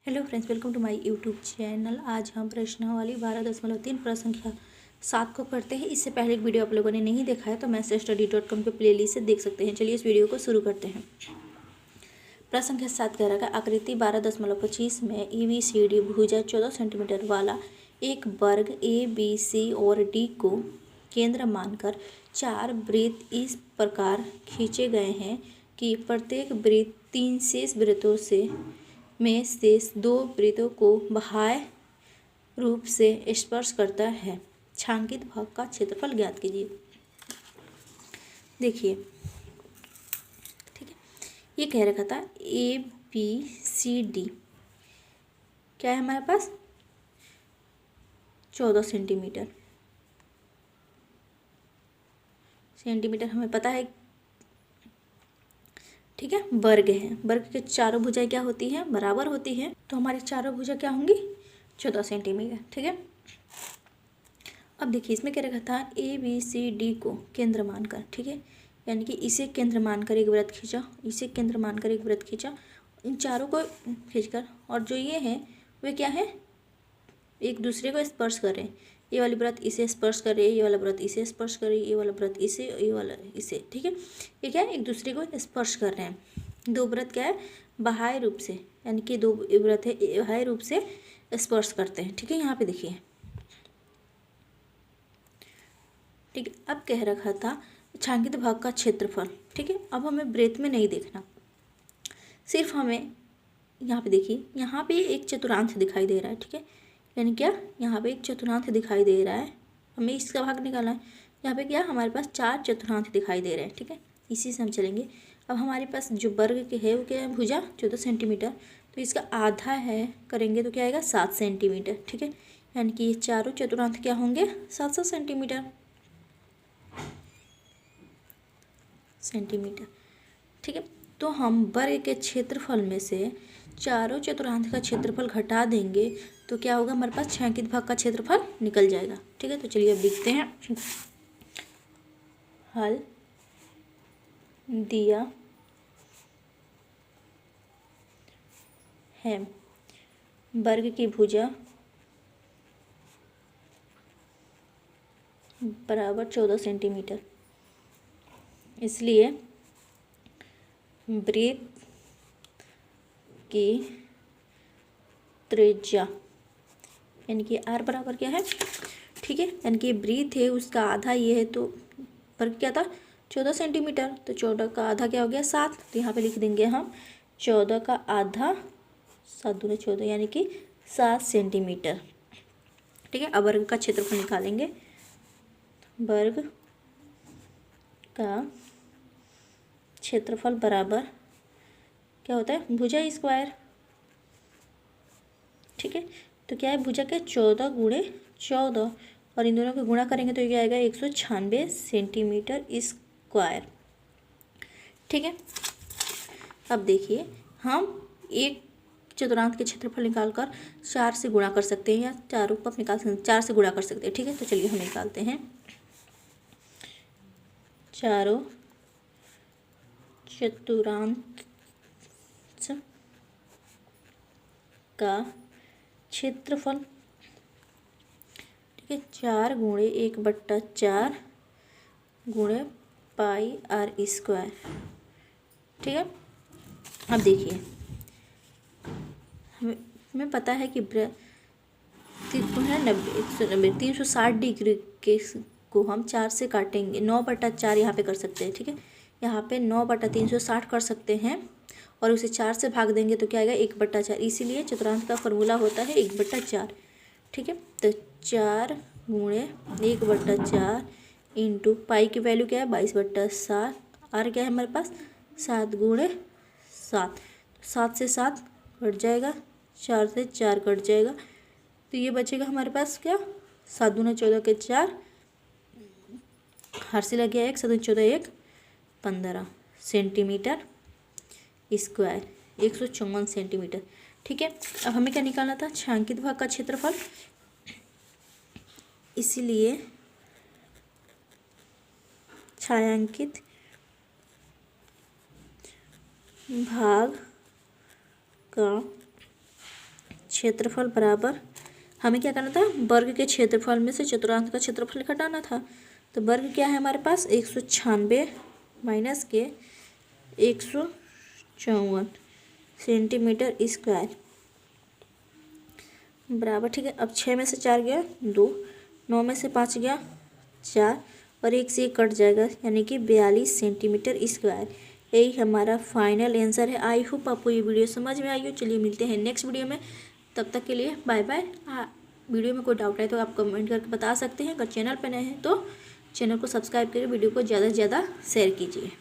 Hello friends, welcome to my YouTube channel. आज हम प्रश्नावली 12.3 प्रश्न संख्या 7 को करते हैं। इससे पहले एक वीडियो आप लोगों ने नहीं देखा है तो mathsstudy.com पे प्लेलिस्ट से देख सकते हैं। चलिए इस वीडियो को शुरू करते हैं। प्रश्न संख्या 7 कह रहा है आकृति 12.25 में ABCD भुजा 14 सेंटीमीटर वाला एक वर्ग ABC और D को केंद्र मानकर 4 वृत्त इस प्रकार खींचे गए हैं कि प्रत्येक वृत्त 3 शेष वृत्तों से में शेष 2 वृत्तों को बाह्य रूप से स्पर्श करता है। छायांकित भाग का क्षेत्रफल ज्ञात कीजिए। देखिए, ठीक है, ये कह रखा था ABCD क्या है हमारे पास 14 सेंटीमीटर हमें पता है, ठीक है। वर्ग है, वर्ग के चारों भुजाएं क्या होती हैं, बराबर होती हैं, तो हमारी चारों भुजा क्या होंगी 14 सेंटीमीटर, ठीक है। अब देखिए इसमें क्या रखा था ABCD को केंद्र मानकर, ठीक है, यानी कि इसे केंद्र मानकर एक वृत्त खींचा, इसे केंद्र मानकर एक वृत्त खींचा, इन चारों को खींचकर, और जो ये हैं वे क्या है एक दूसरे को स्पर्श कर रहे हैं। ये वाली वृत्त इसे स्पर्श कर रही है, ये वाला वृत्त इसे स्पर्श कर रही है, ये वाला वृत्त इसे, ये वाला इसे, ठीक है। ये क्या है एक दूसरे को स्पर्श कर रहे हैं। दो वृत्त क्या है बाह्य रूप से, यानी कि दो वृत्त है बाह्य रूप से स्पर्श करते हैं, ठीक है। यहाँ पे देखिए, ठीक है। अब कह रखा था छायांकित भाग का क्षेत्रफल, ठीक है। अब हमें वृत्त में नहीं देखना, सिर्फ हमें यहाँ पे देखिए, यहाँ पे एक चतुर्थांश दिखाई दे रहा है, ठीक है, यानी क्या यहाँ पे एक चतुर्थांश दिखाई दे रहा है, हमें इसका भाग निकालना है। यहाँ पे क्या हमारे पास 4 चतुर्थांश दिखाई दे रहे हैं, ठीक है, इसी से हम चलेंगे। अब हमारे पास जो वर्ग के है वो क्या है भुजा 14 सेंटीमीटर, तो इसका आधा है करेंगे तो क्या आएगा 7 सेंटीमीटर, ठीक है, यानी कि ये चारों चतुर्थांश क्या होंगे 700 सेंटीमीटर, ठीक है। तो हम वर्ग के क्षेत्रफल में से चारों चतुर्थांश का क्षेत्रफल घटा देंगे तो क्या होगा हमारे पास छायांकित भाग का क्षेत्रफल निकल जाएगा, ठीक है। तो चलिए अब लिखते हैं। हल दिया है वर्ग की भुजा बराबर 14 सेंटीमीटर, इसलिए वृत्त की त्रिज्या यानी कि R बराबर क्या है, ठीक है, यानी कि वृत्त है उसका आधा ये है, तो वर्ग क्या था 14 सेंटीमीटर, तो 14 का आधा क्या हो गया 7, तो यहाँ पे लिख देंगे हम 14 का आधा 7 दूनी 14 यानी कि 7 सेंटीमीटर, ठीक है। अब वर्ग का क्षेत्रफल निकालेंगे। वर्ग का क्षेत्रफल बराबर क्या होता है भुजा स्क्वायर, ठीक है। तो क्या है भुजा के 14 गुणे 14 और इन दोनों को गुणा करेंगे तो ये आएगा 196 सेंटीमीटर स्क्वायर, ठीक है। अब देखिए हम एक चतुर्थांश के क्षेत्रफल निकालकर 4 से गुणा कर सकते हैं या चारों को निकाल सकते हैं, 4 से गुणा कर सकते हैं, ठीक है। तो चलिए हम निकालते हैं। चारों चतुर्थांश का क्षेत्रफल, ठीक है, 4 गुणे 1/4 गुणे पाई R स्क्वायर, ठीक है। अब देखिए हमें पता है कि है 90 360 डिग्री के को हम 4 से काटेंगे, 9/4 यहाँ पे कर सकते हैं, ठीक है। यहाँ पे 9/360 कर सकते हैं और उसे 4 से भाग देंगे तो क्या आएगा 1/4, इसीलिए चतुर्थांश का फॉर्मूला होता है 1/4, ठीक है। तो 4 गुणे 1/4 इंटू पाई की वैल्यू क्या है 22/7, आर क्या है हमारे पास 7 गुणे 7, 7 से 7 कट जाएगा, 4 से 4 कट जाएगा, तो ये बचेगा हमारे पास क्या 7 दूना 14 के 4, हर से लग गया 1, 7 दूना 14 1 15 सेंटीमीटर स्क्वायर, 154 सेंटीमीटर, ठीक है। अब हमें क्या निकालना था छायांकित भाग का क्षेत्रफल, इसीलिए छायांकित भाग का क्षेत्रफल बराबर, हमें क्या करना था, वर्ग के क्षेत्रफल में से चतुर्थांश का क्षेत्रफल घटाना था। तो वर्ग क्या है हमारे पास, 196 माइनस के 154 सेंटीमीटर स्क्वायर बराबर, ठीक है। अब 6 में से 4 गया 2, 9 में से 5 गया 4 और 1 से 1 कट जाएगा, यानी कि 42 सेंटीमीटर स्क्वायर। यही हमारा फाइनल आंसर है। आई होप आपको ये वीडियो समझ में आई हो। चलिए मिलते हैं नेक्स्ट वीडियो में, तब तक के लिए बाय बाय। वीडियो में कोई डाउट है तो आप कमेंट करके बता सकते हैं। अगर चैनल पर नए हैं तो चैनल को सब्सक्राइब करके वीडियो को ज़्यादा से ज़्यादा शेयर कीजिए।